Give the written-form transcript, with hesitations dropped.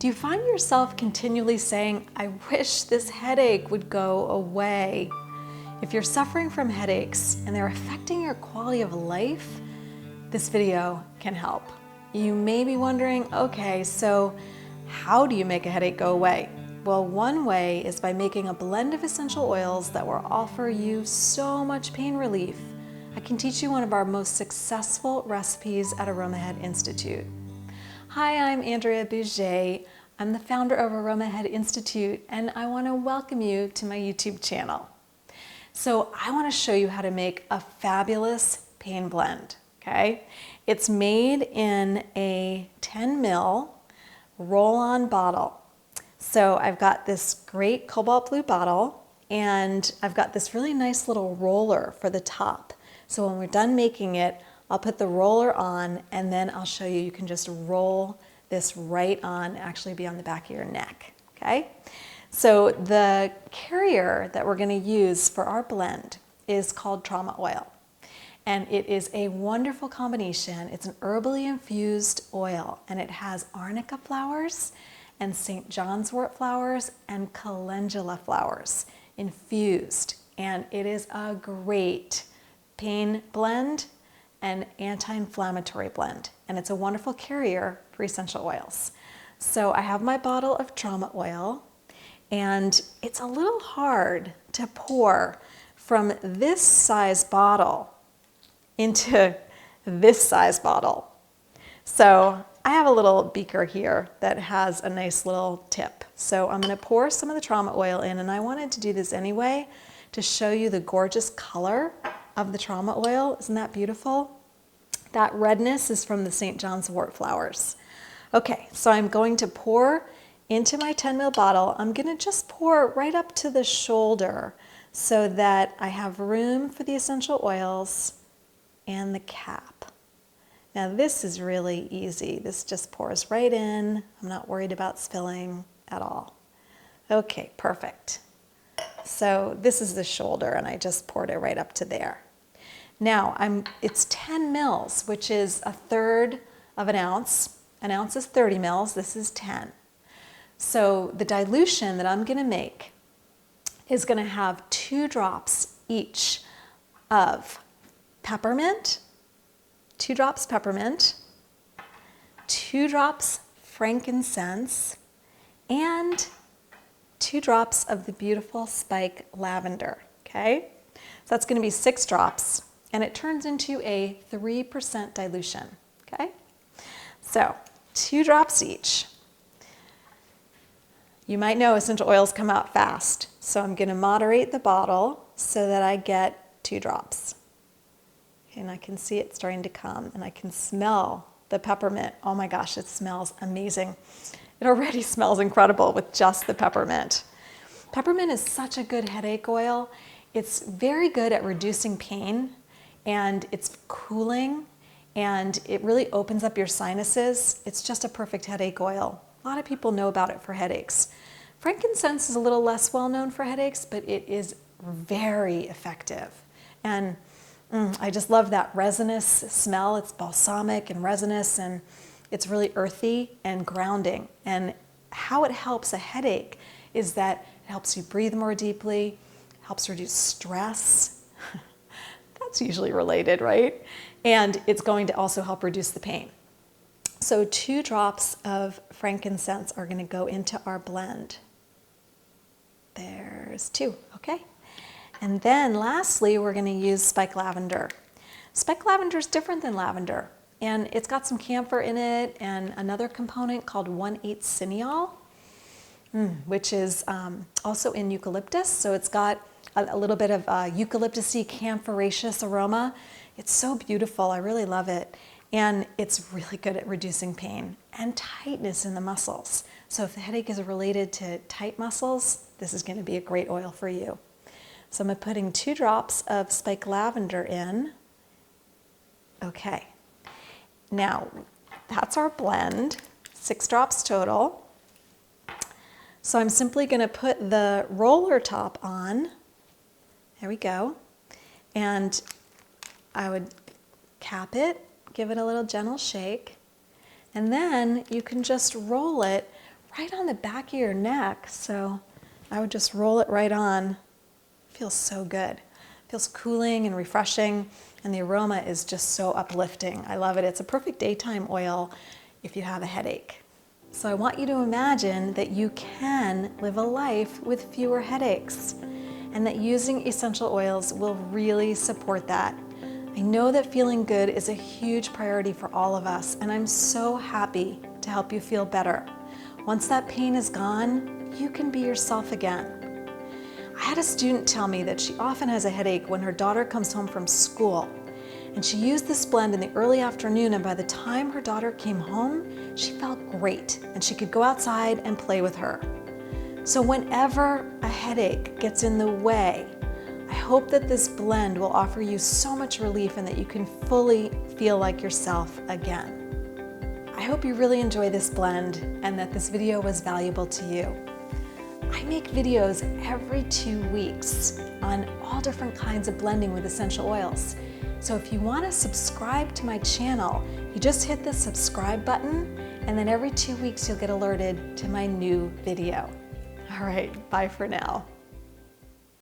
Do you find yourself continually saying, I wish this headache would go away? If you're suffering from headaches and they're affecting your quality of life, this video can help. You may be wondering, okay, so how do you make a headache go away? Well, one way is by making a blend of essential oils that will offer you so much pain relief. I can teach you one of our most successful recipes at Aromahead Institute. Hi, I'm Andrea Bouget. I'm the founder of Aromahead Institute, and I want to welcome you to my YouTube channel. So I want to show you how to make a fabulous pain blend, okay? It's made in a 10 ml roll-on bottle. So I've got this great cobalt blue bottle, and I've got this really nice little roller for the top. So when we're done making it, I'll put the roller on, and then I'll show you, you can just roll this right on, actually be on the back of your neck, okay? So the carrier that we're gonna use for our blend is called trauma oil. And it is a wonderful combination. It's an herbally infused oil, and it has arnica flowers and St. John's wort flowers and calendula flowers infused. And it is a great pain blend and anti-inflammatory blend. And it's a wonderful carrier for essential oils. So I have my bottle of trauma oil, and it's a little hard to pour from this size bottle into this size bottle. So I have a little beaker here that has a nice little tip. So I'm gonna pour some of the trauma oil in, and I wanted to do this anyway to show you the gorgeous color of the trauma oil. Isn't that beautiful? That redness is from the St. John's wort flowers. Okay, so I'm going to pour into my 10 ml bottle. I'm gonna just pour right up to the shoulder so that I have room for the essential oils and the cap. Now this is really easy. This just pours right in. I'm not worried about spilling at all. Okay, perfect. So this is the shoulder, and I just poured it right up to there. Now it's 10 mils, which is a third of an ounce. An ounce is 30 mils, this is 10. So the dilution that I'm gonna make is gonna have 2 drops each of peppermint, 2 drops peppermint, 2 drops frankincense, and 2 drops of the beautiful Spike Lavender, okay? So that's gonna be 6 drops, and it turns into a 3% dilution, okay? So 2 drops each. You might know essential oils come out fast, so I'm gonna moderate the bottle so that I get 2 drops. And I can see it starting to come, and I can smell the peppermint. Oh my gosh, it smells amazing. It already smells incredible with just the peppermint. Peppermint is such a good headache oil. It's very good at reducing pain, and it's cooling, and it really opens up your sinuses. It's just a perfect headache oil. A lot of people know about it for headaches. Frankincense is a little less well known for headaches, but it is very effective. And I just love that resinous smell. It's balsamic and resinous, and it's really earthy and grounding. And how it helps a headache is that it helps you breathe more deeply, helps reduce stress. That's usually related, right? And it's going to also help reduce the pain. So 2 drops of frankincense are going to go into our blend. There's 2, okay? And then lastly, we're going to use Spike Lavender. Spike Lavender is different than lavender, and it's got some camphor in it and another component called 1,8-cineol, which is also in eucalyptus. So it's got a little bit of eucalyptus-y camphoraceous aroma. It's so beautiful. I really love it. And it's really good at reducing pain and tightness in the muscles. So if the headache is related to tight muscles, this is going to be a great oil for you. So I'm putting 2 drops of Spike Lavender in. Okay. Now, that's our blend, 6 drops total. So I'm simply going to put the roller top on. There we go. And I would cap it, give it a little gentle shake, and then you can just roll it right on the back of your neck. So I would just roll it right on. Feels so good. Feels cooling and refreshing, and the aroma is just so uplifting. I love it. It's a perfect daytime oil if you have a headache. So I want you to imagine that you can live a life with fewer headaches, and that using essential oils will really support that. I know that feeling good is a huge priority for all of us, and I'm so happy to help you feel better. Once that pain is gone, you can be yourself again. I had a student tell me that she often has a headache when her daughter comes home from school, and she used this blend in the early afternoon, and by the time her daughter came home, she felt great and she could go outside and play with her. So whenever a headache gets in the way, I hope that this blend will offer you so much relief and that you can fully feel like yourself again. I hope you really enjoy this blend and that this video was valuable to you. I make videos every 2 weeks on all different kinds of blending with essential oils. So if you want to subscribe to my channel, you just hit the subscribe button, and then every 2 weeks you'll get alerted to my new video. All right, bye for now.